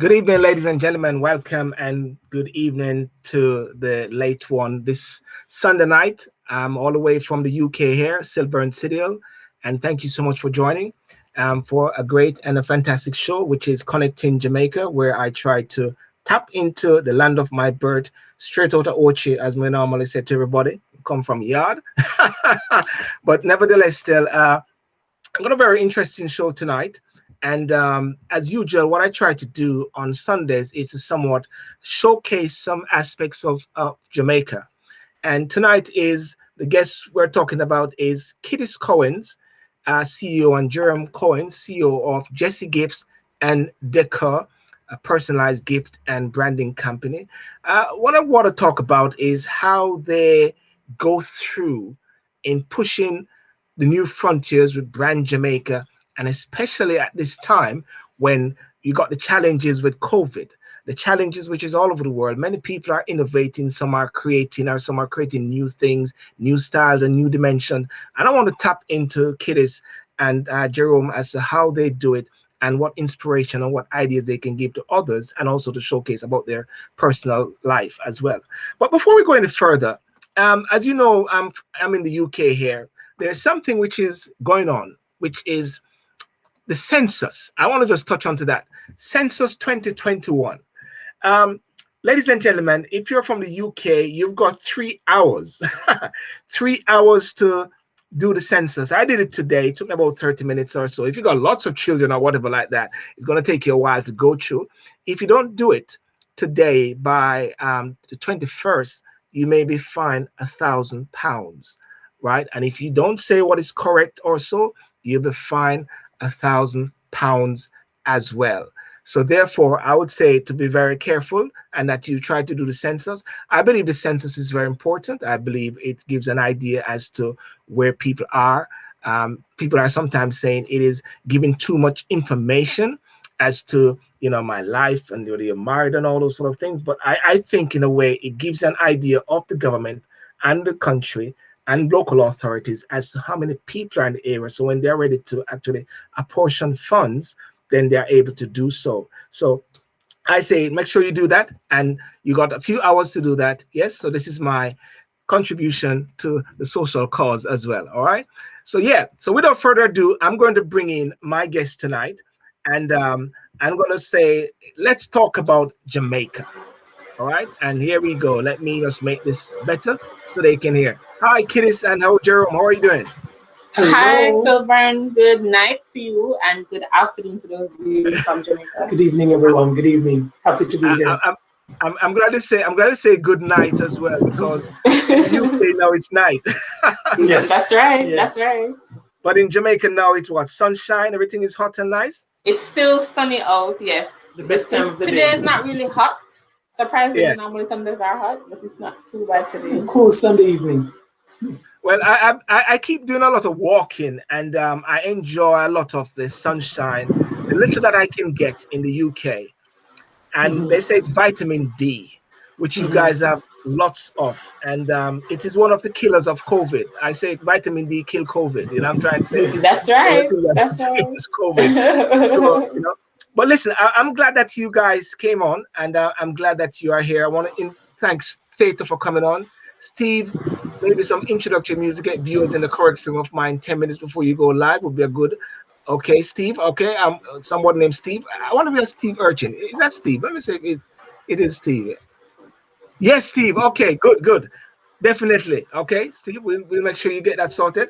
Good evening, ladies and gentlemen. Welcome and good evening to the late one this Sunday night. I'm all the way from the UK here, SYLBOURNE SYDIAL, and thank you so much for joining for a great and a fantastic show, which is Connecting Jamaica, where I try to tap into the land of my birth, straight out of Ochi, as we normally say to everybody. Come from yard, but nevertheless, still, I've got a very interesting show tonight. And as usual, what I try to do on Sundays is to somewhat showcase some aspects of Jamaica. And tonight is the guest we're talking about is Kiddist Cowans, CEO, and Jerome Cowans, CEO of Jesse Gifts and Décor, a personalized gift and branding company. What I want to talk about is how they go through in pushing the new frontiers with Brand Jamaica, and especially at this time when you got the challenges with COVID, the challenges which is all over the world. Many people are innovating, some are creating, or some are creating new things, new styles, and new dimensions. And I want to tap into Kiddist and Jerome as to how they do it and what inspiration and what ideas they can give to others, and also to showcase about their personal life as well. But before we go any further, as you know, I'm in the UK here. There's something which is going on, which is the census. I want to just touch on to that. Census 2021. Ladies and gentlemen, if you're from the UK, you've got 3 hours, 3 hours to do the census. I did it today. It took me about 30 minutes or so. If you got lots of children or whatever like that, it's going to take you a while to go through. If you don't do it today by the 21st, you may be fined £1,000, right? And if you don't say what is correct or so, you'll be fined £1,000 as well. So therefore, I would say to be very careful and that you try to do the census. I believe the census is very important. I believe it gives an idea as to where people are. People are sometimes saying it is giving too much information as to, you know, my life and whether you're married and all those sort of things. But I think in a way it gives an idea of the government and the country and local authorities as to how many people are in the area. So when they're ready to actually apportion funds, then they're able to do so. So I say make sure you do that, and you got a few hours to do that. Yes, so this is my contribution to the social cause as well. All right. So yeah, so without further ado, I'm going to bring in my guest tonight, and I'm going to say, let's talk about Jamaica. All right, and here we go. Let me just make this better so they can hear. Hi, Kiddist, and how Jerome? How are you doing? Hi, SYLBOURNE. Good night to you, and good afternoon to those viewing from Jamaica. Good evening, everyone. Good evening. Happy to be here. I'm glad to say good night as well, because in the UK now it's night. Yes, that's right. Yes. That's right. But in Jamaica now it's what, sunshine? Everything is hot and nice. It's still sunny out. Yes, the best time of the day. Today is not really hot. Surprisingly, normally Sundays are hot, but it's not too bad today. Cool Sunday evening. Well, I keep doing a lot of walking, and I enjoy a lot of the sunshine, the little that I can get in the UK. And they say it's vitamin D, which you guys have lots of, and it is one of the killers of COVID. I say vitamin D kill COVID. You know, I'm trying to say that's right. That's right. It's COVID. So, you know. But listen, I'm glad that you guys came on, and I'm glad that you are here. I want to thank Theta for coming on. Steve, maybe some introductory music, get viewers in the correct frame of mind 10 minutes before you go live would be a good. Okay, Steve. Okay, someone named Steve. I want to be a Steve Urchin. Is that Steve? Let me say it is Steve. Yes, Steve. Okay, good. Definitely. Okay, Steve, we'll make sure you get that sorted.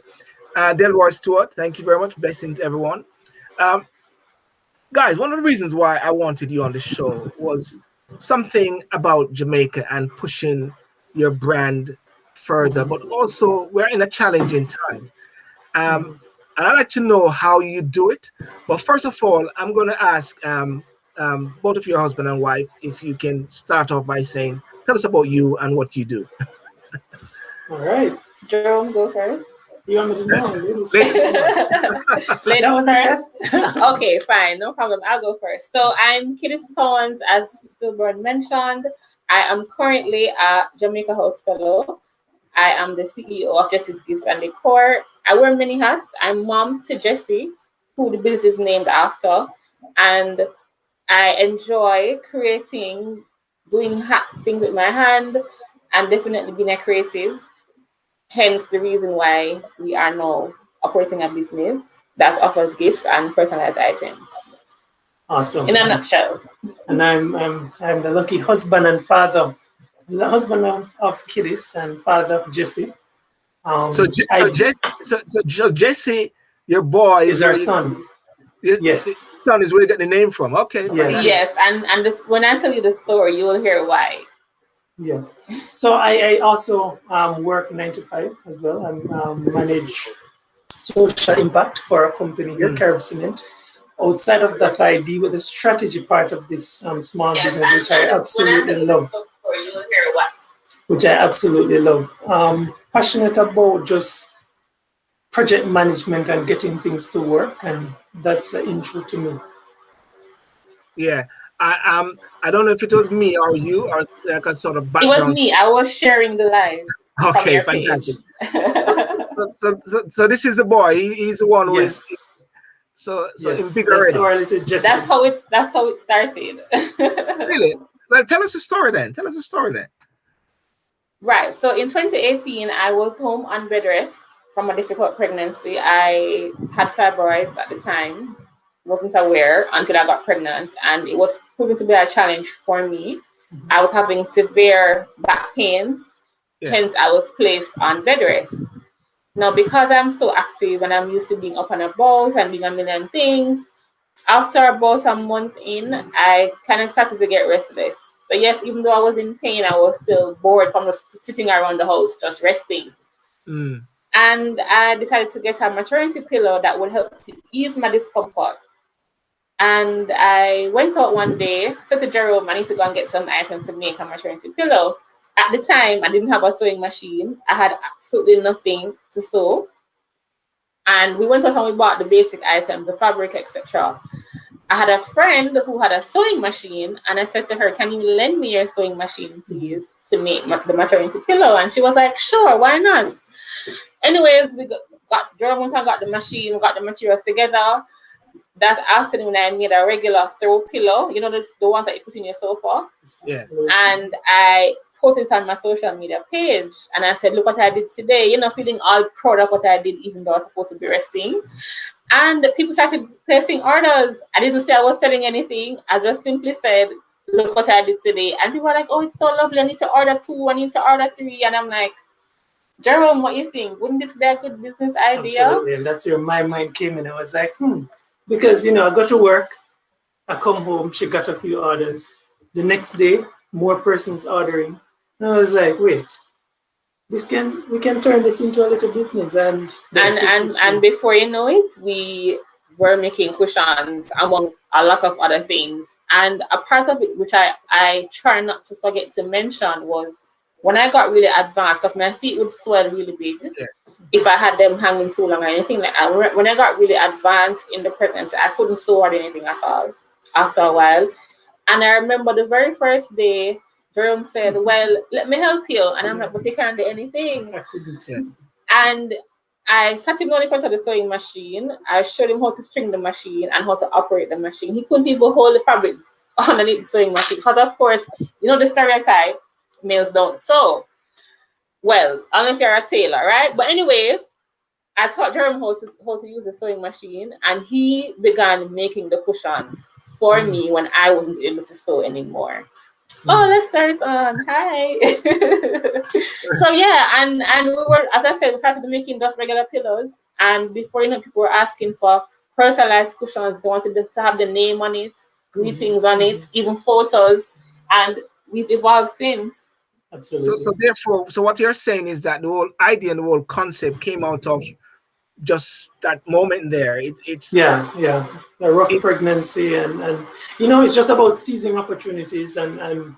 Delroy Stewart, thank you very much. Blessings, everyone. Guys, one of the reasons why I wanted you on the show was something about Jamaica and pushing your brand further, but also we're in a challenging time. And I'd like to know how you do it. But first of all, I'm going to ask both of your husband and wife if you can start off by saying, tell us about you and what you do. All right. Jerome, go first. You want me to know? Ladies first. Okay, fine, no problem. I'll go first. So I'm Kiddist Cowans, as SYLBOURNE mentioned. I am currently a Jamaica House Fellow. I am the CEO of Jesse's Gifts and Décor. I wear many hats. I'm mom to Jesse, who the business is named after, and I enjoy creating, doing things with my hand, and definitely being a creative. Hence the reason why we are now operating a business that offers gifts and personalized items. Awesome. In a nutshell. And I'm the lucky husband and father, the husband of Kiddist and father of Jesse. So Jesse, your boy is our son. Yes, son is where you get the name from. Okay. Yes, and this, when I tell you the story, you will hear why. Yes. So I also work 9 to 5 as well. I manage social impact for a company here, Carib Cement. Outside of that, I deal with the strategy part of this small business, which I absolutely love. Passionate about just project management and getting things to work, and that's the intro to me. Yeah. I don't know if it was me or you or like a sort of background. It was me. I was sharing the live. Okay, fantastic. so this is the boy. He's the one who is. So invigorating. That's how it started. Really? Well, tell us the story then. Right. So in 2018, I was home on bed rest from a difficult pregnancy. I had fibroids at the time. Wasn't aware until I got pregnant, and it was proving to be a challenge for me. I was having severe back pains, hence I was placed on bed rest. Now, because I'm so active and I'm used to being up and about and doing a million things, after about a month in, I kind of started to get restless. So yes, even though I was in pain, I was still bored from just sitting around the house, just resting. And I decided to get a maternity pillow that would help to ease my discomfort. And I went out one day, said to Jerome, I need to go and get some items to make a maternity pillow. At the time, I didn't have a sewing machine. I had absolutely nothing to sew. And we went out and we bought the basic items, the fabric, etc. I had a friend who had a sewing machine, and I said to her, can you lend me your sewing machine, please, to make the maternity pillow? And she was like, sure, why not? Anyways, we got Jerome went and got the machine, we got the materials together. That afternoon, when I made a regular throw pillow, you know, the ones that you put in your sofa. Yeah. And I posted it on my social media page, and I said, look what I did today, you know, feeling all proud of what I did, even though I was supposed to be resting. And people started placing orders. I didn't say I was selling anything. I just simply said, look what I did today. And people were like, oh, it's so lovely. I need to order 2. I need to order 3. And I'm like, Jerome, what do you think? Wouldn't this be a good business idea? Absolutely. And that's where my mind came in. I was like, because, you know, I got to work. I come home. She got a few orders. The next day, more persons ordering. And I was like, wait, we can turn this into a little business. And before you know it, we were making cushions among a lot of other things. And a part of it, which I try not to forget to mention, was when I got really advanced, because my feet would swell really big if I had them hanging too long or anything like that. When I got really advanced in the pregnancy, I couldn't sew or anything at all after a while. And I remember the very first day, Jerome said, well, let me help you. And I'm like, but you can't do anything. I couldn't. And I sat him down in front of the sewing machine. I showed him how to string the machine and how to operate the machine. He couldn't even hold the fabric underneath the sewing machine. Because, of course, you know the stereotype, males don't sew. Well, unless you're a tailor, right? But anyway, I taught Jerome how to use the sewing machine, and he began making the cushions for me when I wasn't able to sew anymore. Oh, let's start on. Hi. So yeah, and we were, as I said, we started making just regular pillows, and before you know, people were asking for personalized cushions. They wanted to have the name on it, greetings on it, even photos, and we've evolved since. Absolutely. So therefore, what you're saying is that the whole idea and the whole concept came out of just that moment there. It's a rough pregnancy, and you know, it's just about seizing opportunities and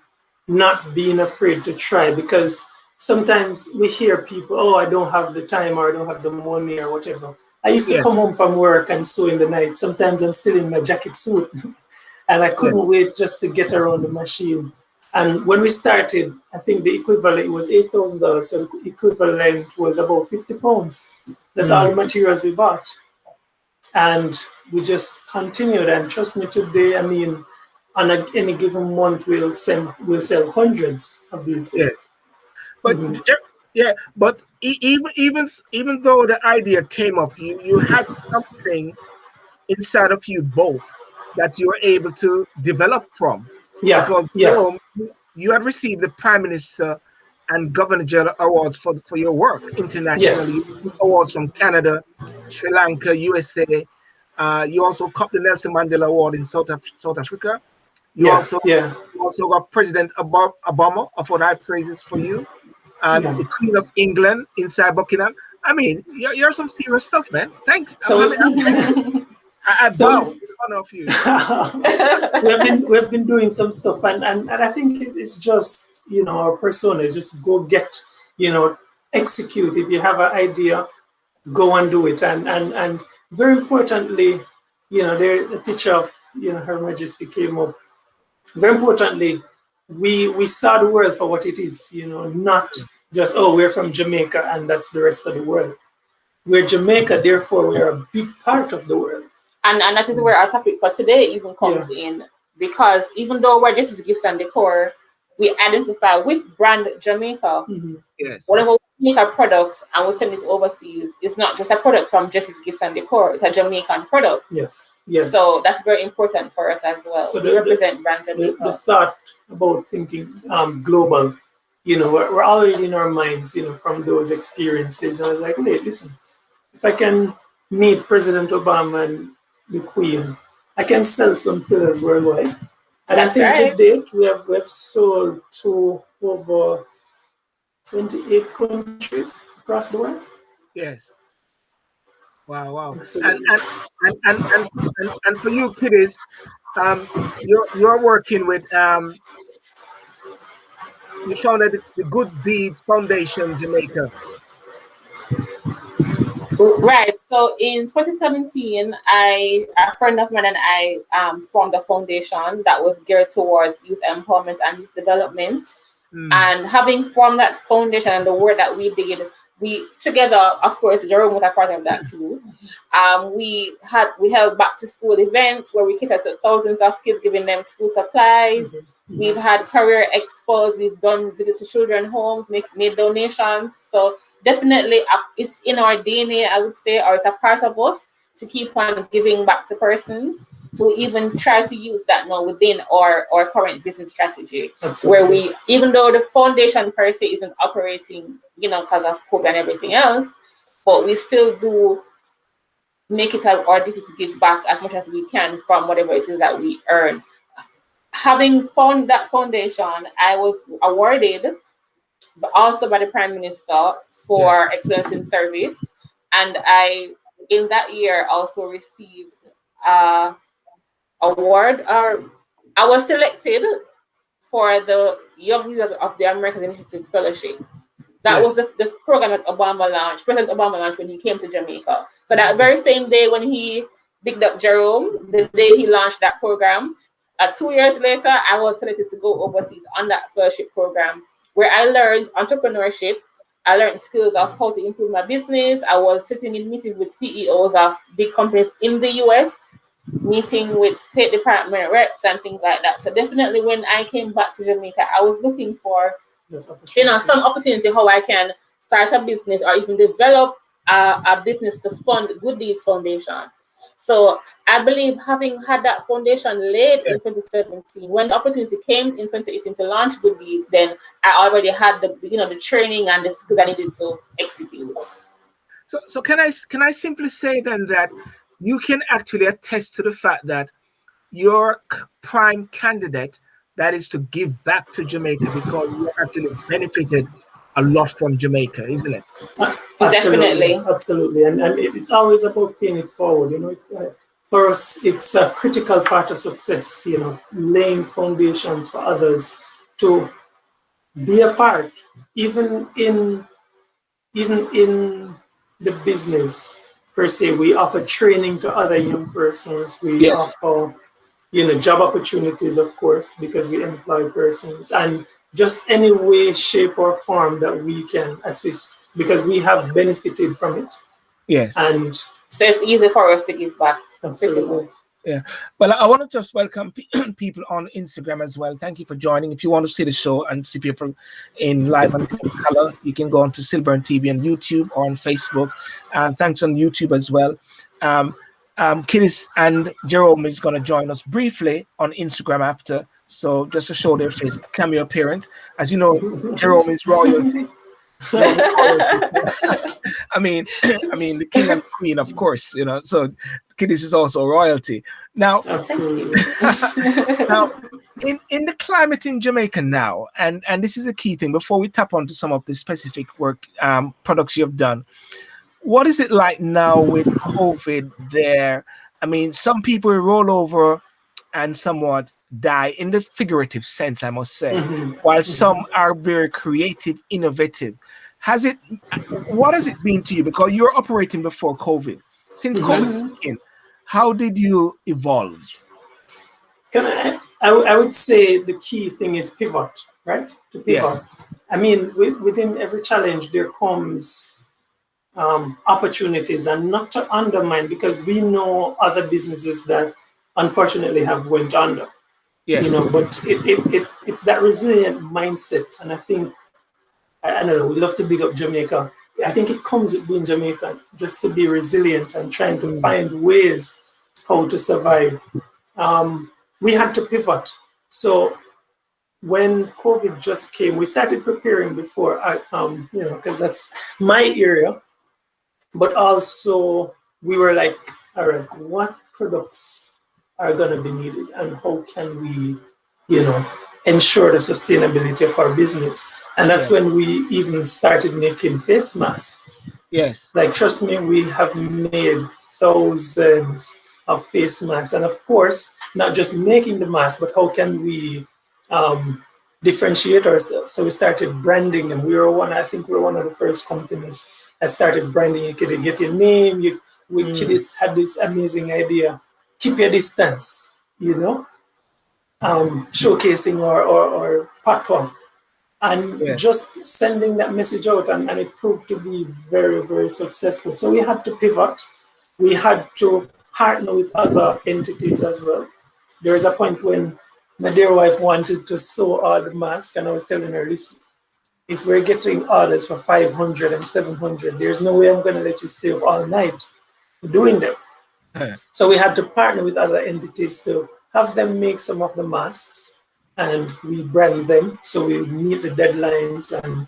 not being afraid to try, because sometimes we hear people, oh, I don't have the time, or I don't have the money, or whatever. I used to come home from work and sew in the night. Sometimes I'm still in my jacket suit and I couldn't wait just to get around the machine. And when we started, I think the equivalent was $8,000. So the equivalent was about 50 pounds. That's all the materials we bought. And we just continued. And trust me, today, I mean, on any given month we'll sell hundreds of these things. Yes. But yeah, but even though the idea came up, you had something inside of you both that you were able to develop from. Yeah, Because Jerome, you had received the Prime Minister and Governor General awards for your work internationally. Yes. Awards from Canada, Sri Lanka, USA. You also got the Nelson Mandela Award in South Africa. You also got President Obama offered high praises for you, and the Queen of England inside Buckingham. I mean, you're some serious stuff, man. Thanks. So I bow in honor of you. we've been doing some stuff, and I think it's just, our persona is just go get, execute. If you have an idea, go and do it, and very importantly, there the picture of Her Majesty came up. Very importantly, we saw the world for what it is, not just, we're from Jamaica and that's the rest of the world. We're Jamaica, therefore we are a big part of the world. And that is where our topic for today even comes in, because even though we're just Gifts and Decor, we identify with brand Jamaica. Yes. Whenever we make a product and we send it overseas, it's not just a product from Jesse's Gifts and Decor, it's a Jamaican product. Yes. So that's very important for us as well. So we represent brand Jamaica. The thought about thinking global, we're already in our minds, from those experiences. I was like, wait, listen, if I can meet President Obama and the Queen, I can sell some pillars worldwide. And I think to date we have sold to over 28 countries across the world. Yes. Wow. And for you, Kiddist, you're working with you founded the Good Deeds Foundation Jamaica. Right. So in 2017, a friend of mine and I formed a foundation that was geared towards youth empowerment and youth development. And having formed that foundation and the work that we did, we together, of course, Jerome was a part of that too. We held back to school events where we catered to thousands of kids, giving them school supplies. We've had career expos. We've done visits to children's homes, made donations. So definitely, it's in our DNA, I would say, or it's a part of us to keep on giving back to persons. So we even try to use that now within our current business strategy. Absolutely. Where we, even though the foundation per se isn't operating, because of COVID and everything else, but we still do make it our duty to give back as much as we can from whatever it is that we earn. Having formed that foundation, I was awarded, but also by the Prime Minister for excellence in service. And I, in that year, also received award. I was selected for the Young Leaders of the American Initiative Fellowship. That was the program that President Obama launched when he came to Jamaica. So that very same day when he picked up Jerome, the day he launched that program, 2 years later, I was selected to go overseas on that fellowship program, where I learned entrepreneurship. I learned skills of how to improve my business. I was sitting in meetings with CEOs of big companies in the US, meeting with State Department reps and things like that. So definitely when I came back to Jamaica, I was looking for, some opportunity how I can start a business or even develop a business to fund Good Deeds Foundation. So I believe having had that foundation laid in 2017, when the opportunity came in 2018 to launch Good Deeds, then I already had the training and the skills I needed to execute. So can I simply say then that you can actually attest to the fact that your prime candidate, that is to give back to Jamaica, because you actually benefited a lot from Jamaica, isn't it? Definitely. Absolutely. And it's always about paying it forward. For us, it's a critical part of success, laying foundations for others to be a part, even in the business per se. We offer training to other young persons. We offer, job opportunities, of course, because we employ persons, and just any way, shape, or form that we can assist, because we have benefited from it. Yes. And so it's easy for us to give back. Absolutely. Yeah. Well, I want to just welcome people on Instagram as well. Thank you for joining. If you want to see the show and see people in live and different color, you can go on to SYLBOURNE TV on YouTube or on Facebook. Thanks on YouTube as well. Kiddist and Jerome is going to join us briefly on Instagram after. So just to show their face, a cameo appearance. As you know, Jerome is royalty. I mean, the king and queen, of course, you know. So Kiddist is also royalty. Now, now in the climate in Jamaica now, and this is a key thing before we tap onto some of the specific work products you have done. What is it like now with COVID there? I mean, some people roll over and somewhat die in the figurative sense, I must say, while some are very creative, innovative. What has it been to you? Because you were operating before COVID. Since COVID came, how did you evolve? I would say the key thing is pivot, right? To pivot. Yes. I mean, within every challenge, there comes opportunities, and not to undermine, because we know other businesses that unfortunately have went under. Yes. You know, but it's that resilient mindset, and I think, I don't know, we love to big up Jamaica. I think it comes with being Jamaican, just to be resilient and trying to find ways how to survive. We had to pivot. So when COVID just came, we started preparing before, you know, because that's my area. But also we were like, all right, what products are going to be needed, and how can we, you know, ensure the sustainability of our business? And that's when we even started making face masks. Yes. Like, trust me, we have made thousands of face masks. And of course, not just making the mask, but how can we differentiate ourselves? So we started branding them. I think we were one of the first companies that started branding. You could get your name. Kiddist had this amazing idea: keep your distance, you know, showcasing our patois. And just sending that message out, and it proved to be very, very successful. So we had to pivot. We had to partner with other entities as well. There was a point when my dear wife wanted to sew all the masks, and I was telling her, listen, if we're getting orders for 500 and 700, there's no way I'm going to let you stay up all night doing them. So we had to partner with other entities to have them make some of the masks, and we brand them, so we meet the deadlines and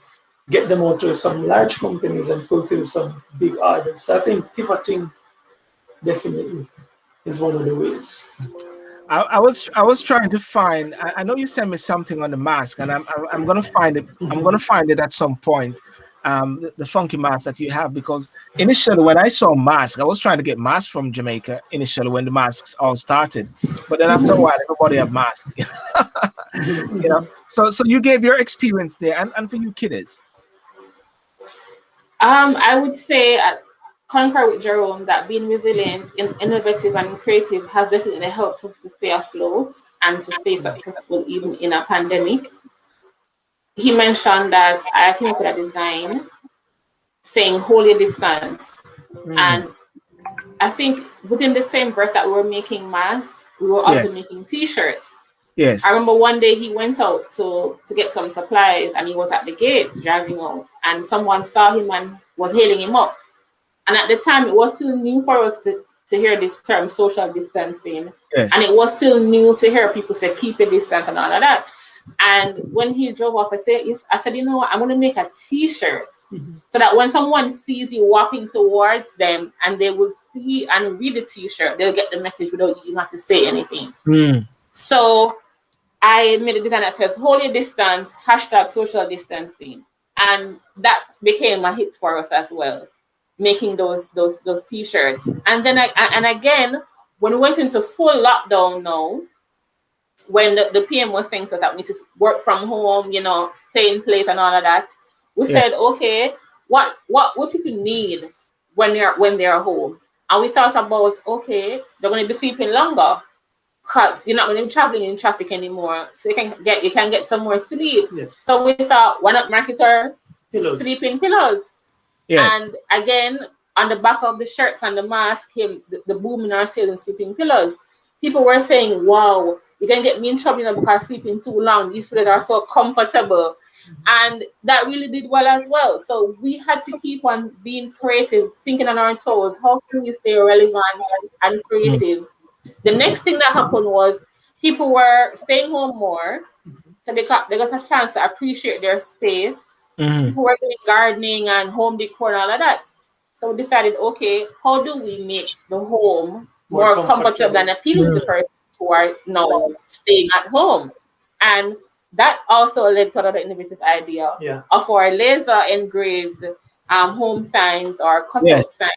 get them out to some large companies and fulfill some big orders. So I think pivoting definitely is one of the ways. I was trying to find. I know you sent me something on the mask, and I'm gonna find it. I'm gonna find it at some point. The funky mask that you have, because initially when I saw mask, I was trying to get masks from Jamaica initially when the masks all started, but then after a while everybody have masks. You know, so you gave your experience there, and for you kiddies. I would say concur with Jerome that being resilient, innovative, and creative has definitely helped us to stay afloat and to stay successful even in a pandemic. He mentioned that I came up with a design saying hold your distance. And I think within the same breath that we were making masks, we were also making t-shirts. Yes. I remember one day he went out to get some supplies, and he was at the gate driving out, and someone saw him and was hailing him up. And at the time, it was still new for us to hear this term social distancing. Yes. And it was still new to hear people say keep a distance and all of that. And when he drove off, I said, you know what, I'm going to make a t-shirt so that when someone sees you walking towards them and they will see and read the t-shirt, they'll get the message without you even have to say anything. So I made a design that says hold your distance, #social distancing. And that became a hit for us as well, making those t-shirts. And then again, when we went into full lockdown now, when the PM was saying to us that we need to work from home, you know, stay in place and all of that, we said, okay, what people need when they're home? And we thought about, okay, they're going to be sleeping longer because you're not going to be traveling in traffic anymore, so you can get some more sleep. Yes. So we thought, why not market our sleeping pillows? Yes. And again, on the back of the shirts and the mask came the boom in our sales in sleeping pillows. people were saying, wow, you can get me in trouble, you know, because sleeping too long. These pillows are so comfortable. And that really did well as well. So we had to keep on being creative, thinking on our toes. How can we stay relevant and creative? The next thing that happened was people were staying home more. So they got a chance to appreciate their space. People were doing gardening and home decor and all of that. So we decided, okay, how do we make the home more comfortable and appealing to persons who are now staying at home? And that also led to another innovative idea of our laser engraved home signs or cutout signs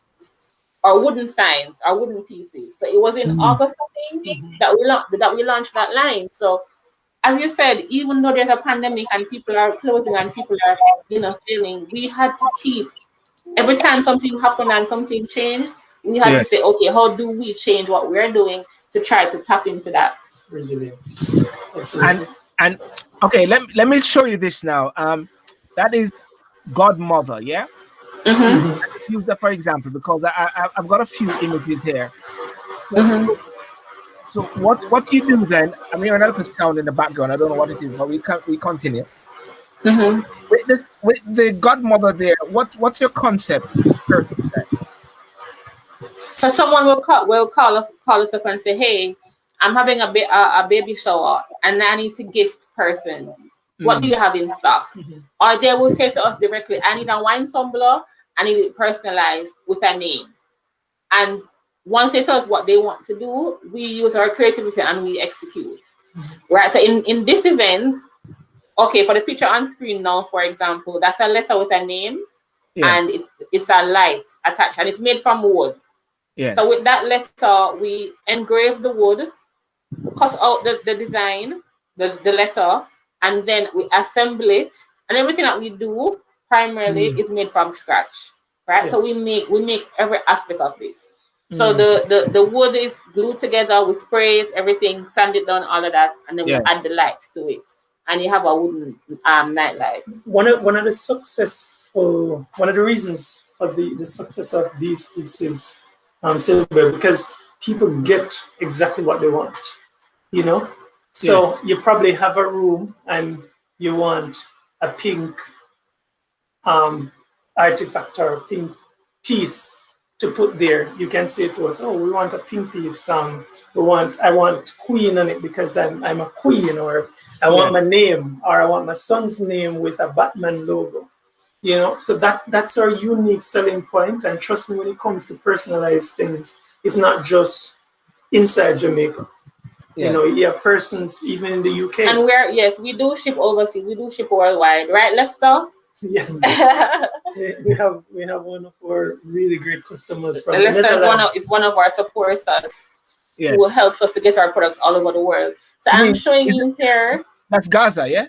or wooden signs or wooden pieces. So it was in August, I think, that we launched that line. So as you said, even though there's a pandemic and people are closing and people are, you know, failing, we had to keep, every time something happened and something changed, we had to say, okay, how do we change what we're doing to try to tap into that resilience? Absolutely. And okay, let me show you this now. That is Godmother, yeah. Use that for example because I've got a few images here. So what you do then? I mean, another sound in the background. I don't know what it is, but we continue. With the Godmother there. What's your concept? So someone will call us up and say, hey, I'm having a baby shower and I need to gift persons. What do you have in stock? Or they will say to us directly, I need a wine tumbler, I need it personalized with a name. And once they tell us what they want to do, we use our creativity and we execute. Right. So in this event, okay, for the picture on screen now, for example, that's a letter with a name and it's a light attached and it's made from wood. So with that letter, we engrave the wood, cut out the design, the letter, and then we assemble it. And everything that we do primarily is made from scratch, right? So we make every aspect of this. So the wood is glued together, we spray it, everything, sand it down, all of that, and then we add the lights to it. And you have a wooden night light. One of the reasons for the success of these pieces, Silver, because people get exactly what they want, you know. So you probably have a room and you want a pink artifact or a pink piece to put there. You can say to us, oh, we want a pink piece. I want queen on it because I'm a queen, or I want my name, or I want my son's name with a Batman logo. You know, so that's our unique selling point. And trust me, when it comes to personalized things, it's not just inside Jamaica. You know, you have persons even in the UK. And we do ship overseas, we do ship worldwide, right, Lester? Yes. we have one of our really great customers from Lester is one of our supporters who helps us to get our products all over the world. So I'm showing you here. That's Gaza, yeah?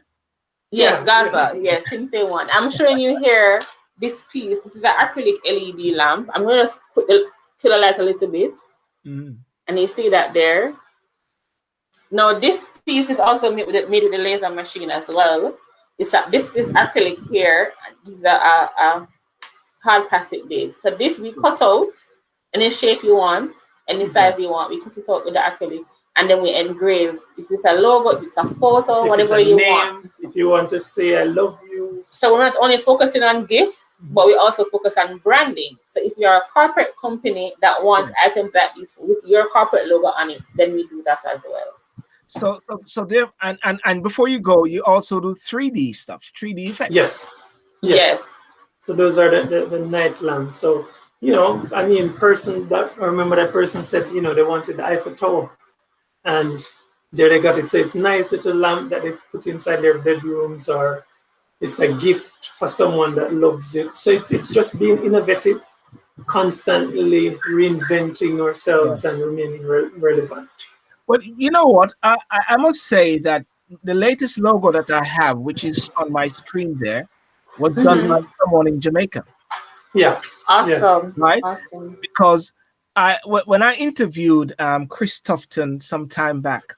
Yes, Gaza. Yes, him say one. I'm showing you here this piece. This is an acrylic LED lamp. I'm going to just put the light a little bit. And you see that there. Now, this piece is also made with the laser machine as well. This is acrylic here. This is a hard plastic base. So this we cut out any shape you want, any size you want. We cut it out with the acrylic. And then we engrave. If it's a logo, if it's a photo, whatever you want. If you want to say I love you. So we're not only focusing on gifts, but we also focus on branding. So if you're a corporate company that wants items like this with your corporate logo on it, then we do that as well. So there and before you go, you also do 3D stuff, 3D effects. Yes. So those are the night lamps. So, you know, I mean, I remember that person said, you know, they wanted the Eiffel Tower. And there they got it. So it's a nice little lamp that they put inside their bedrooms, or it's a gift for someone that loves it. So it's just being innovative, constantly reinventing ourselves and remaining relevant. Well, you know what? I must say that the latest logo that I have, which is on my screen there, was done by someone in Jamaica. Yeah. Awesome. Right? Awesome. Because when I interviewed Chris Tufton some time back,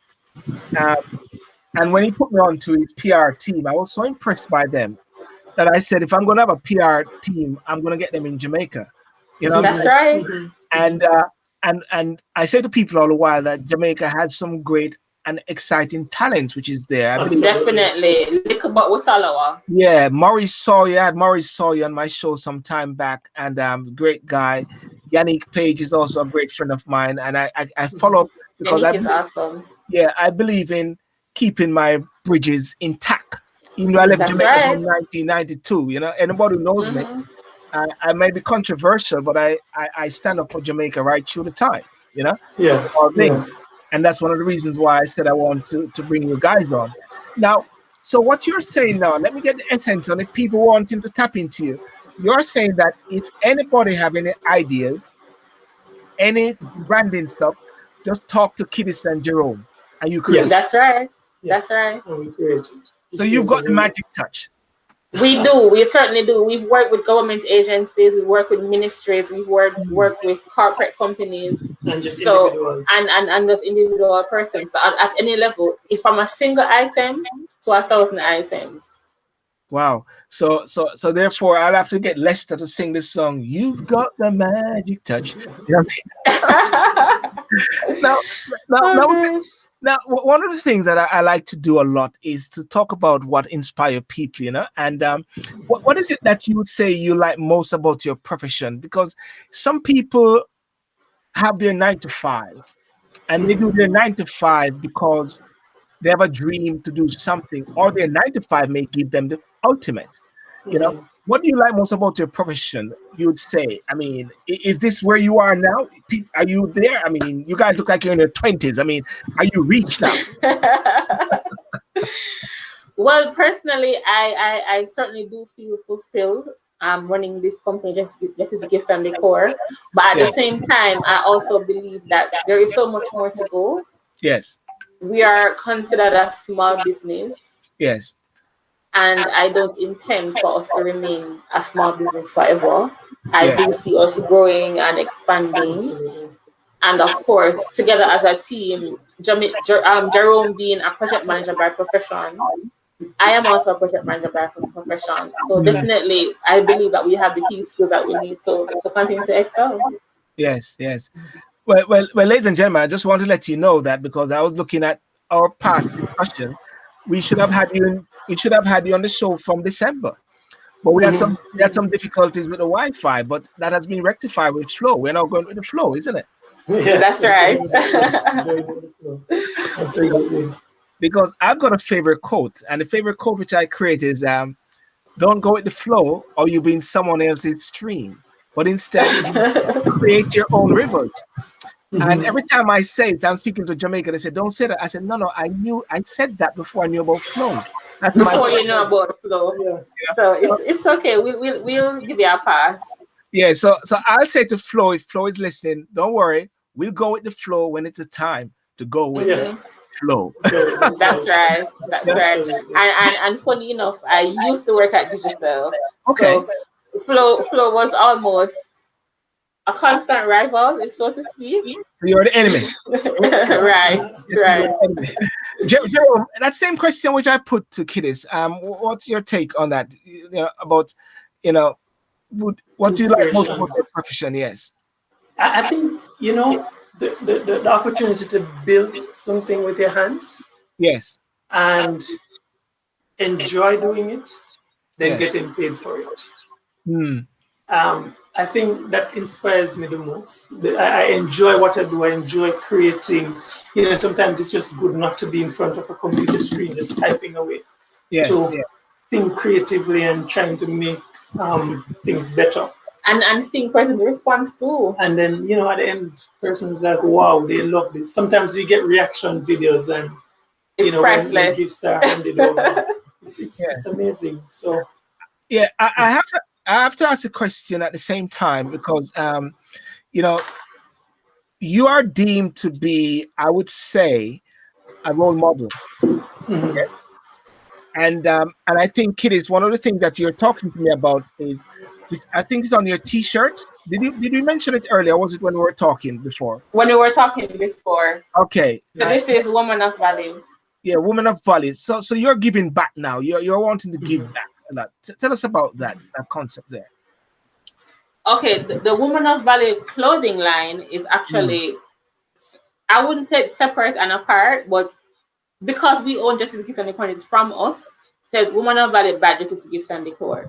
and when he put me onto his PR team, I was so impressed by them that I said, if I'm going to have a PR team, I'm going to get them in Jamaica. You know, that's right. And and I say to people all the while that Jamaica has some great and exciting talents, which is there. I believe. Definitely. Look about what all. Yeah, Maurice Sawyer. I had Maurice Sawyer on my show some time back, and great guy. Yannick Page is also a great friend of mine, and I follow because Yannick is awesome. Yeah, I believe in keeping my bridges intact. Even though I left Jamaica in 1992, you know, anybody who knows me, I may be controversial, but I stand up for Jamaica right through the time, you know? Yeah. And that's one of the reasons why I said I want to bring you guys on. Now, so what you're saying now, let me get the essence on it. People wanting to tap into you. You're saying that if anybody have any ideas, any branding stuff, just talk to Kiddist and Jerome, and you create. Yes. That's right. Yes. That's right. And we create it. So you've got the magic touch. We do. We certainly do. We've worked with government agencies. We work with ministries. We've worked with corporate companies. And just individuals. And just individual persons. So at any level, if from a single item to 1,000 items. Wow. So therefore, I'll have to get Lester to sing this song. You've got the magic touch. You know what I mean? Now, one of the things that I like to do a lot is to talk about what inspires people, you know, and what is it that you would say you like most about your profession? Because some people have their 9 to 5 and they do their 9 to 5 because they have a dream to do something, or their 9 to 5 may give them the ultimate, you know. What do you like most about your profession, you would say? I mean, is this where you are now? Are you there? I mean, you guys look like you're in your 20s. I mean, are you reached now? Well, personally, I certainly do feel fulfilled. I'm running this company, just is Gifts and Décor. But at the same time, I also believe that there is so much more to go. Yes. We are considered a small business. Yes. And I don't intend for us to remain a small business forever. I do see us growing and expanding. And of course, together as a team, Jerome being a project manager by profession, I am also a project manager by profession. So definitely, I believe that we have the key skills that we need to continue to excel. Yes, yes. Well, ladies and gentlemen, I just want to let you know that because I was looking at our past discussion, we should have had you on the show from December, but we had some difficulties with the Wi-Fi, but that has been rectified with Flow. We're now going with the Flow, isn't it? Yes. That's right. Absolutely. Because I've got a favorite quote, and the favorite quote which I create is, "Don't go with the flow, or you'll be in someone else's stream, but instead create your own rivers." And every time I say it, I'm speaking to Jamaica, they say, "Don't say that." I said, no, I said that before I knew about flow. Before you know about flow. Yeah. So it's okay. We'll give you a pass. Yeah, so I'll say to Flo, if Flo is listening, don't worry. We'll go with the flow when it's a time to go with the flow. That's right. That's right. And funny enough, I used to work at Digital. Okay. So Flo was almost a constant rival, so to speak. So you're the enemy. Right. Jerome, that same question which I put to Kiddist, what's your take on that? About, what do you like most about your profession? Yes. I think, the opportunity to build something with your hands. Yes. And enjoy doing it, then getting paid for it. I think that inspires me the most. I enjoy what I do. I enjoy creating. Sometimes it's just good not to be in front of a computer screen just typing away. Think creatively and trying to make things better. And seeing person's response too. And then, at the end, person's like, wow, they love this. Sometimes we get reaction videos and, it's priceless. When gifts are handed over. It's amazing. So, I have to ask a question at the same time because, you are deemed to be, I would say, a role model. Yes. And I think, Kiddist, one of the things that you're talking to me about is I think it's on your T-shirt. Did you mention it earlier? Or was it when we were talking before? When we were talking before. Okay. So this is Woman of Value. Yeah, Woman of Value. So you're giving back now. You're wanting to give back a lot. Tell us about that concept there. Okay, the Woman of Value clothing line is actually, I wouldn't say it's separate and apart, but because we own Justice Gifts and Decor, it's from us, says Woman of Value by Justice Gifts and Decor.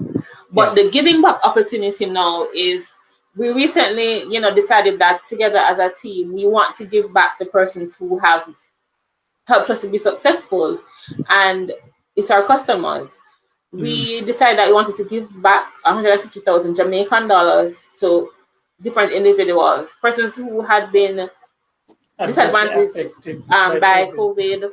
But the giving back opportunity now is, we recently, decided that together as a team, we want to give back to persons who have helped us to be successful, and it's our customers. We decided that we wanted to give back 150,000 Jamaican dollars to different individuals, persons who had been disadvantaged by COVID.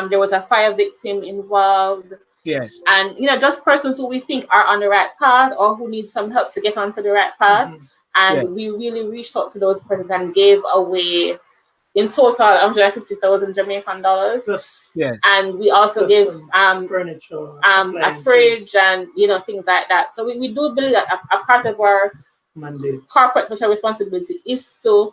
There was a fire victim involved. Yes. And, just persons who we think are on the right path or who need some help to get onto the right path. And we really reached out to those persons and gave away, in total, 150,000 Jamaican dollars. Yes. And we also gave furniture, a fridge and, things like that. So we do believe that a part of our corporate social responsibility is to,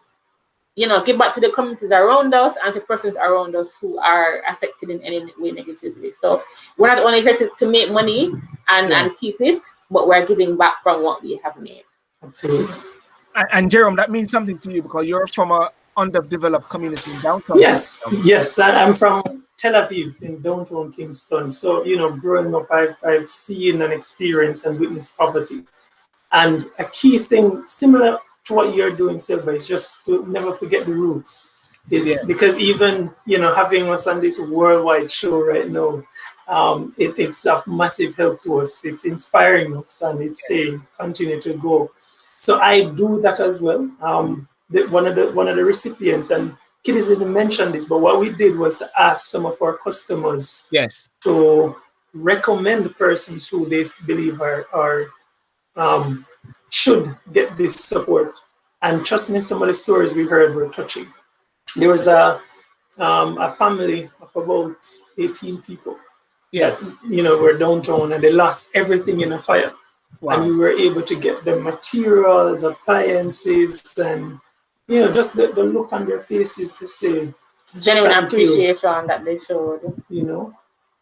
give back to the communities around us and to persons around us who are affected in any way negatively. So we're not only here to make money and keep it, but we're giving back from what we have made. Absolutely. And Jerome, that means something to you because you're from a underdeveloped community in downtown. Yes, I'm from Tel Aviv in downtown Kingston. So, growing up, I've seen and experienced and witnessed poverty. And a key thing, similar to what you're doing, Silva, is just to never forget the roots. Because even, having us on this worldwide show right now, it's of massive help to us. It's inspiring us and it's saying, continue to go. So I do that as well. One of the recipients, and Kiddist didn't mention this, but what we did was to ask some of our customers to recommend persons who they believe are should get this support. And trust me, some of the stories we heard were touching. There was a family of about 18 people. Yes. Were downtown and they lost everything in a fire. Wow. And we were able to get them materials, appliances, and just the look on their faces to say genuine appreciation that they showed.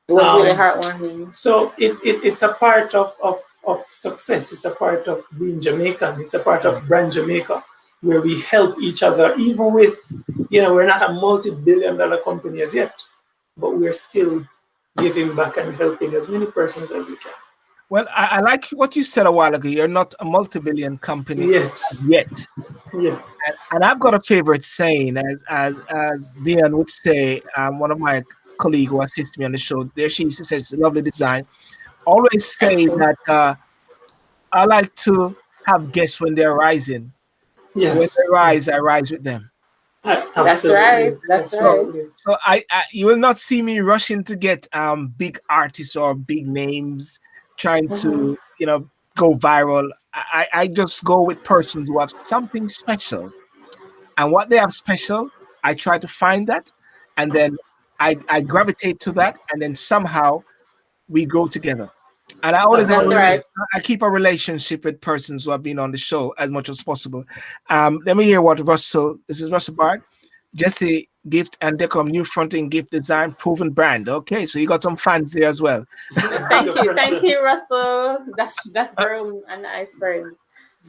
It was really heartwarming. So it's a part of success. It's a part of being Jamaican. It's a part of Brand Jamaica, where we help each other, even with, we're not a multi-billion-dollar company as yet, but we're still giving back and helping as many persons as we can. Well, I like what you said a while ago. You're not a multi-billion company yet. Yeah. And I've got a favorite saying, as Dion would say. One of my colleagues who assists me on the show, there she used to say, it's a lovely design. Always say that I like to have guests when they're rising. Yes. So when they rise, I rise with them. That's right. So I you will not see me rushing to get big artists or big names trying to go viral. I just go with persons who have something special, and what they have special, I try to find that, and then I gravitate to that, and then somehow we grow together. And I always I keep a relationship with persons who have been on the show as much as possible. Let me hear what Russell. This is Russell Bard, Jesse Gift and Décor new fronting gift design proven brand. Okay, so you got some fans there as well. Thank you, Russell. That's Jerome and nice friend.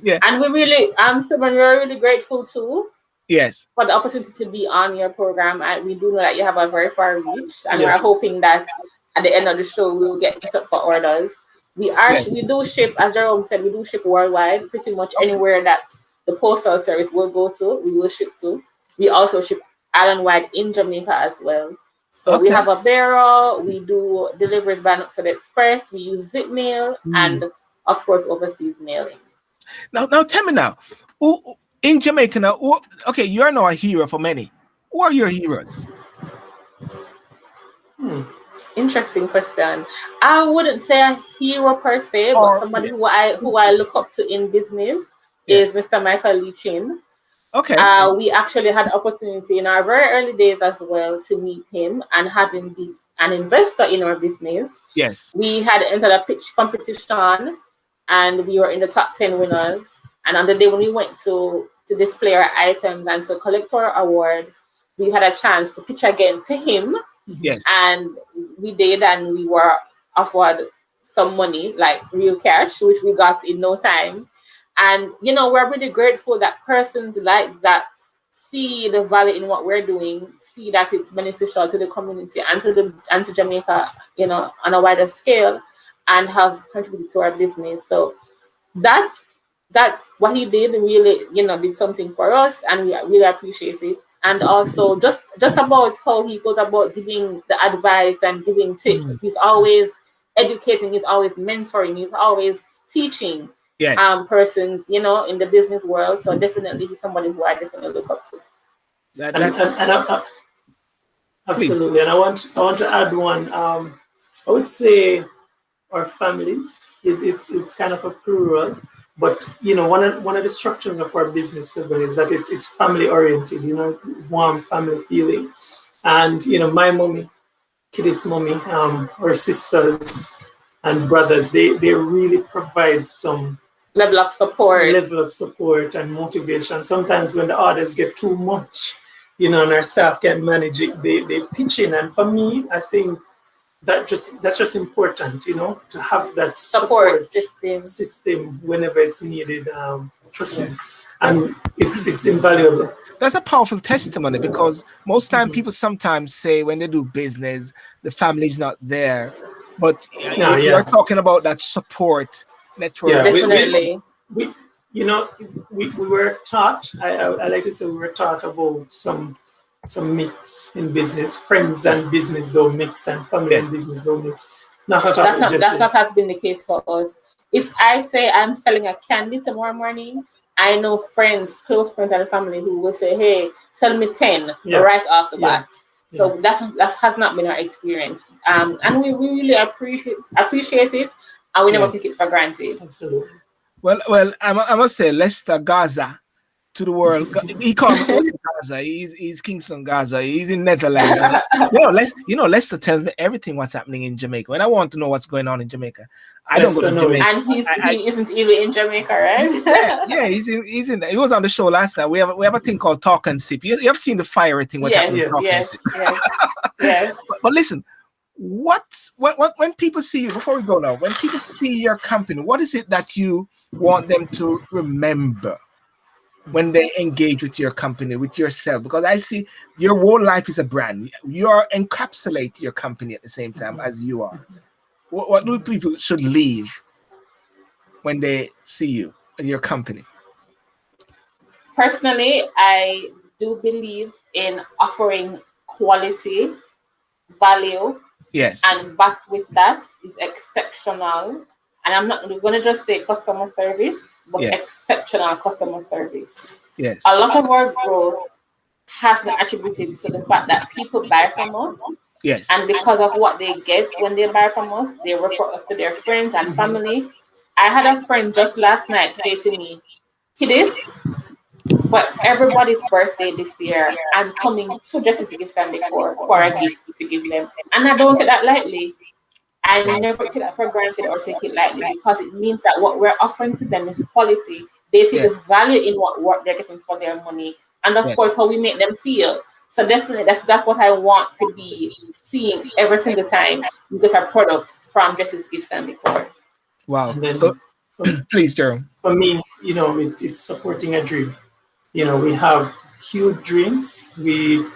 Yeah, and we really we're really grateful too. Yes, for the opportunity to be on your program. And we do know that you have a very far reach, and we're hoping that at the end of the show we'll get up for orders. We do ship, as Jerome said, we do ship worldwide. Pretty much anywhere that the postal service will go to, we will ship to. We also ship island-wide in Jamaica as well. So we have a barrel, we do deliveries by Nuxted Express, we use zip mail, and of course overseas mailing. Now tell me now, in Jamaica now, okay, you are now a hero for many. Who are your heroes? Interesting question. I wouldn't say a hero per se, but somebody who I look up to in business is Mr. Michael Lee Chin. Okay. We actually had the opportunity in our very early days as well to meet him and have him be an investor in our business. Yes. We had entered a pitch competition and we were in the top 10 winners. And on the day when we went to display our items and to collect our award, we had a chance to pitch again to him. Yes. And we did, and we were offered some money, like real cash, which we got in no time. And we're really grateful that persons like that see the value in what we're doing, see that it's beneficial to the community and to Jamaica, on a wider scale, and have contributed to our business. So that's what he did really, did something for us, and we really appreciate it. And also just about how he goes about giving the advice and giving tips. He's always educating, he's always mentoring, he's always teaching persons, in the business world. So definitely he's somebody who I definitely look up to. Absolutely. And I want to add one. I would say our families. It's kind of a plural, but one of the structures of our business is that it's family oriented. Warm family feeling, and my mommy, Kiddist mommy, our sisters and brothers, they really provide some level of support and motivation. Sometimes when the orders get too much, and our staff can't manage it, they pitch in. And for me, I think that's just important, to have that support system whenever it's needed. Trust me, and it's invaluable. That's a powerful testimony, because most time people sometimes say when they do business, the family's not there. But you're talking about that support network. Yeah, definitely. We were taught, I like to say we were taught about some mix in business. Friends and business don't mix, and family and business don't mix. That's not has been the case for us. If I say I'm selling a candy tomorrow morning, I know friends, close friends and family who will say, hey, sell me 10 right off the bat. So that has not been our experience. And we really appreciate it, and we never take it for granted. Absolutely. Well, I must say, Lester Gaza to the world. He calls me Gaza. He's Kingston Gaza. He's in Netherlands. Lester tells me everything what's happening in Jamaica. When I want to know what's going on in Jamaica, I don't go to Jamaica. And he isn't even in Jamaica, right? Yeah, he's in there. He was on the show last night. We have a thing called Talk and Sip. You have seen the fiery thing? Yes. But listen, what when people see you, before we go now, when people see your company, what is it that you want them to remember when they engage with your company, with yourself? Because I see your whole life is a brand. You are encapsulate your company at the same time as you are. What do people should leave when they see you and your company? Personally, I do believe in offering quality, value, and backed with that is exceptional. And I'm not going to just say customer service, but exceptional customer service. Yes. A lot of our growth has been attributed to the fact that people buy from us. Yes. And because of what they get when they buy from us, they refer us to their friends and family. I had a friend just last night say to me, Kiddist, for everybody's birthday this year, I'm coming to Justice Gift and Décor for a gift to give them. And I don't take that lightly. I never take that for granted or take it lightly, because it means that what we're offering to them is quality. They see the value in what they're getting for their money, and of course how we make them feel. So definitely that's what I want to be seeing every single time we get our product from Justice Gifts and Décor. Wow. So please, Jerome. For me, it's supporting a dream. We have huge dreams. We've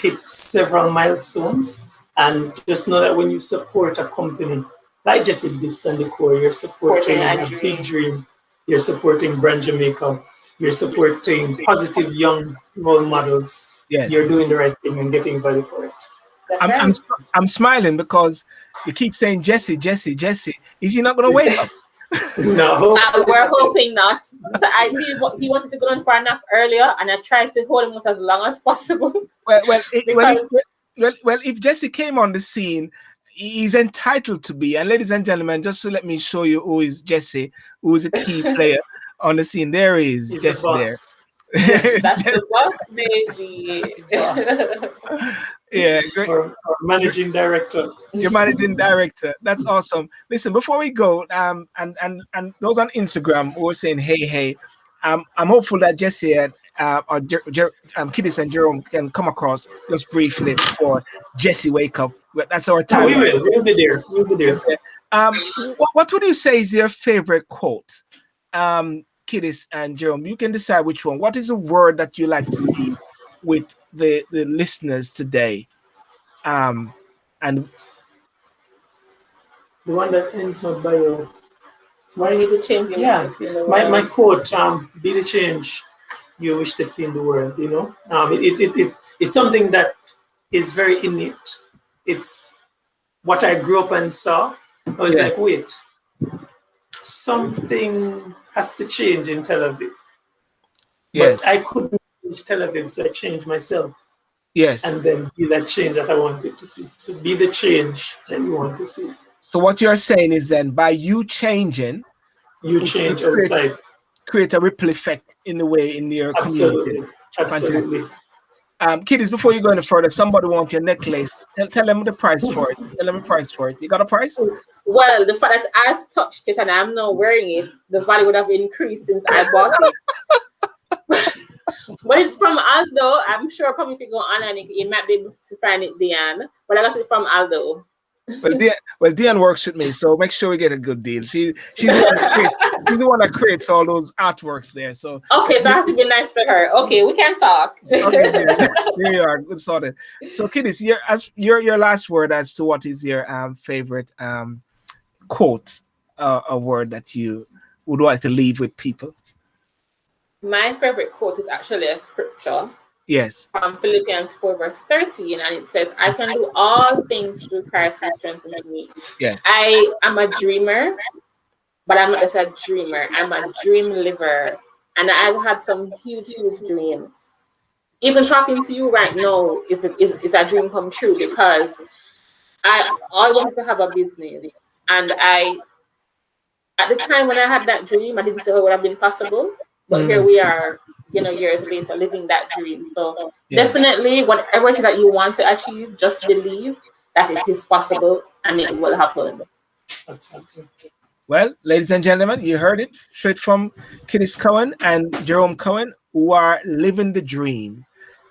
hit several milestones. And just know that when you support a company like Justice Gifts and Décor, you're supporting a big dream. You're supporting Brand Jamaica. You're supporting positive young role models. Yes. You're doing the right thing and getting value for it. I'm smiling because you keep saying Jesse. Is he not going to wake up? No. We're hoping not. So he wanted to go on for a nap earlier, and I tried to hold him as long as possible. Well, if Jesse came on the scene, he's entitled to be. And ladies and gentlemen, just to let me show you who is Jesse, who is a key player on the scene. There he is, He's Jesse there. Yes, that's the boss, baby. Yeah, great. Or managing director. You're managing director. That's awesome. Listen, before we go, and those on Instagram who are saying hey, I'm hopeful that Jesse or Kiddist and Jerome can come across just briefly before Jesse wake up. That's our time. We'll be there. What would you say is your favorite quote Kiddist and Jerome, you can decide which one. What is a word that you like to leave with the listeners today? And The one that ends my bio. Why need to change your Yeah, in the my world? quote, be the change you wish to see in the world, you know. It's something that is very innate. It's what I grew up and saw. I was yeah, like, wait, something has to change in Tel Aviv. yes, But I couldn't change Tel Aviv, so I changed myself yes. and then be that change that I wanted to see. So be the change that you want to see. So what you're saying is then by you changing, You it will change outside. create a ripple effect in the way in your community. Absolutely. Fantastic. Absolutely. Kiddies, before you go any further, somebody wants your necklace. Tell them the price for it. Tell them the price for it. You got a price? Well, the fact that I've touched it and I'm not wearing it, the value would have increased since I bought it. But it's from Aldo. I'm sure probably if you go online, you might be able to find it, Diane. But I got it from Aldo. Well, Diane works with me, so make sure we get a good deal. She's the one that creates all those artworks there. So okay, so I have to be nice to her. Okay, we can talk. Okay, there you are. Good sorted. So, Kiddist, your last word as to what is your favorite quote, a word that you would like to leave with people. My favorite quote is actually a scripture. Yes. From Philippians 4 verse 13, and it says, I can do all things through Christ who strengthens me. Yes. I am a dreamer, but I'm not just a dreamer. I'm a dream liver. And I've had some huge dreams. Even talking to you right now is a dream come true because I wanted to have a business. And at the time when I had that dream, I didn't say it would have been possible. But here we are, years later, living that dream. So definitely, whatever it is that you want to achieve, just believe that it is possible and it will happen. Well, ladies and gentlemen, you heard it straight from Kiddist Cowan and Jerome Cowan, who are living the dream.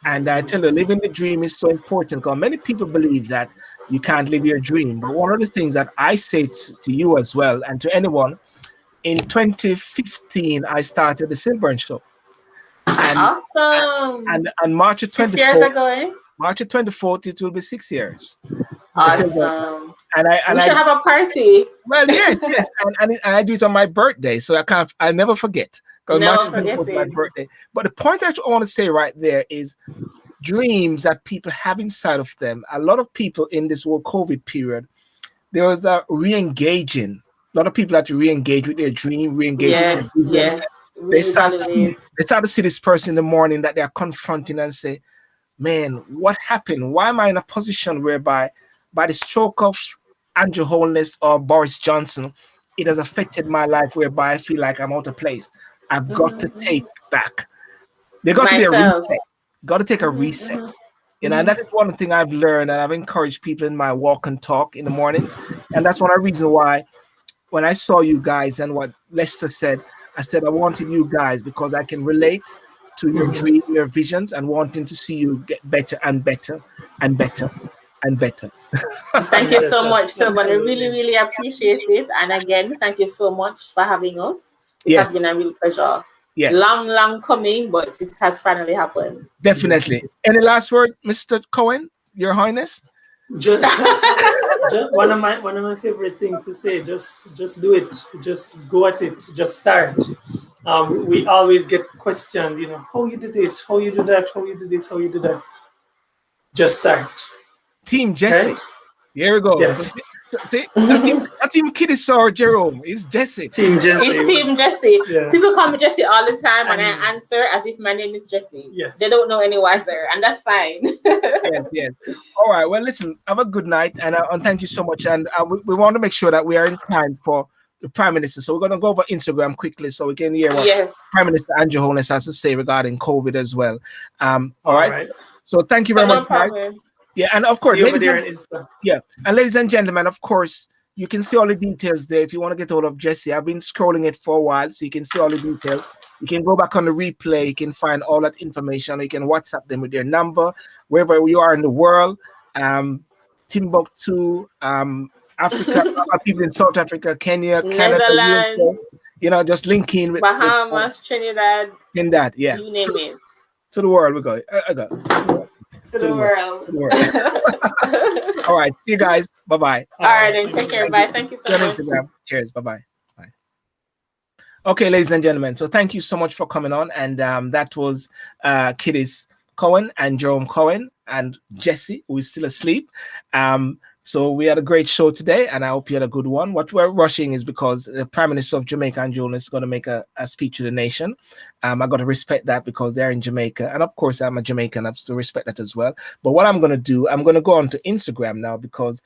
And I tell you, living the dream is so important because many people believe that you can't live your dream. But one of the things that I say to you as well, and to anyone, in 2015, I started the SYLBOURNE Show. And, awesome. And on March 24th, March 24th, it will be 6 years. Awesome. And we should have a party. Well, yes. And I do it on my birthday, so I never forget. Because March 24th is my birthday. But the point I want to say right there is dreams that people have inside of them. A lot of people in this whole COVID period, there was a re-engaging. A lot of people had to re-engage with their dream, re-engage with their vision. Yes. They start to see this person in the morning that they are confronting and say, man, what happened? Why am I in a position whereby by the stroke of Andrew Holness or Boris Johnson, it has affected my life whereby I feel like I'm out of place. I've got to take back. They got to be a reset. Got to take a reset. And that is one thing I've learned, and I've encouraged people in my walk and talk in the mornings. And that's one of the reasons why when I saw you guys and what Lester said, I said I wanted you guys because I can relate to your dream, your visions, and wanting to see you get better and better and better and better. Thank you so much, Sylvan. I really appreciate it. And again, thank you so much for having us. It has been a real pleasure. Yes. Long coming, but it has finally happened. Definitely. Any last word, Mr. Cowan, Your Highness? Just one of my favorite things to say. Just do it. Just go at it. Just start. We always get questioned. How you do this? How you do that? How you do this? How you do that? Just start. Team Jesse. Right? Here we go. Yes. See, not even Kiddist or Jerome. It's Jesse. Team Jesse. It's Team Jesse. Yeah. People call me Jesse all the time, and I answer as if my name is Jesse. Yes. They don't know any wiser, and that's fine. yes. All right. Well, listen. Have a good night, and thank you so much. And we want to make sure that we are in time for the Prime Minister. So we're going to go over Instagram quickly so we can hear what Prime Minister Andrew Holness has to say regarding COVID as well. All right. So thank you very much. Yeah, and of course, and ladies and gentlemen, of course, you can see all the details there. If you want to get hold of Jesse, I've been scrolling it for a while, so you can see all the details. You can go back on the replay. You can find all that information. You can WhatsApp them with their number, wherever you are in the world. Timbuktu, Africa, people in South Africa, Kenya, Canada, USA, You know, just link in with Bahamas, Trinidad, in that, yeah. you name it. To the world we go. I got To the world. To the world. All right. See you guys. Bye-bye. All right, then take care. Bye. Thank you so much. Instagram. Cheers. Bye-bye. Bye. Okay, ladies and gentlemen. So thank you so much for coming on. And that was Kiddist Cowan and Jerome Cowan and Jesse, who is still asleep. So we had a great show today, and I hope you had a good one. What we're rushing is because the Prime Minister of Jamaica and Jordan is going to make a speech to the nation. I got to respect that because they're in Jamaica. And of course, I'm a Jamaican. I have to respect that as well. But what I'm going to do, I'm going to go on to Instagram now because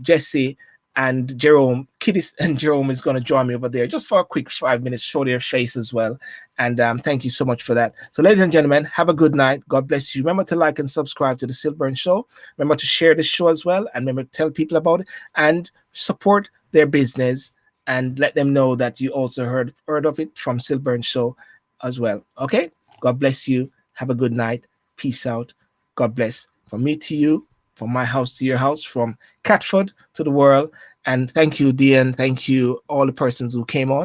Jesse and Jerome, Kiddist and Jerome is going to join me over there just for a quick 5 minutes, show their face as well. And thank you so much for that. So ladies and gentlemen, have a good night. God bless you. Remember to like and subscribe to the SYLBOURNE Show. Remember to share this show as well. And remember to tell people about it and support their business and let them know that you also heard of it from SYLBOURNE Show as well. Okay? God bless you. Have a good night. Peace out. God bless. From me to you, from my house to your house, from Catford to the world. And thank you, Dean. Thank you, all the persons who came on.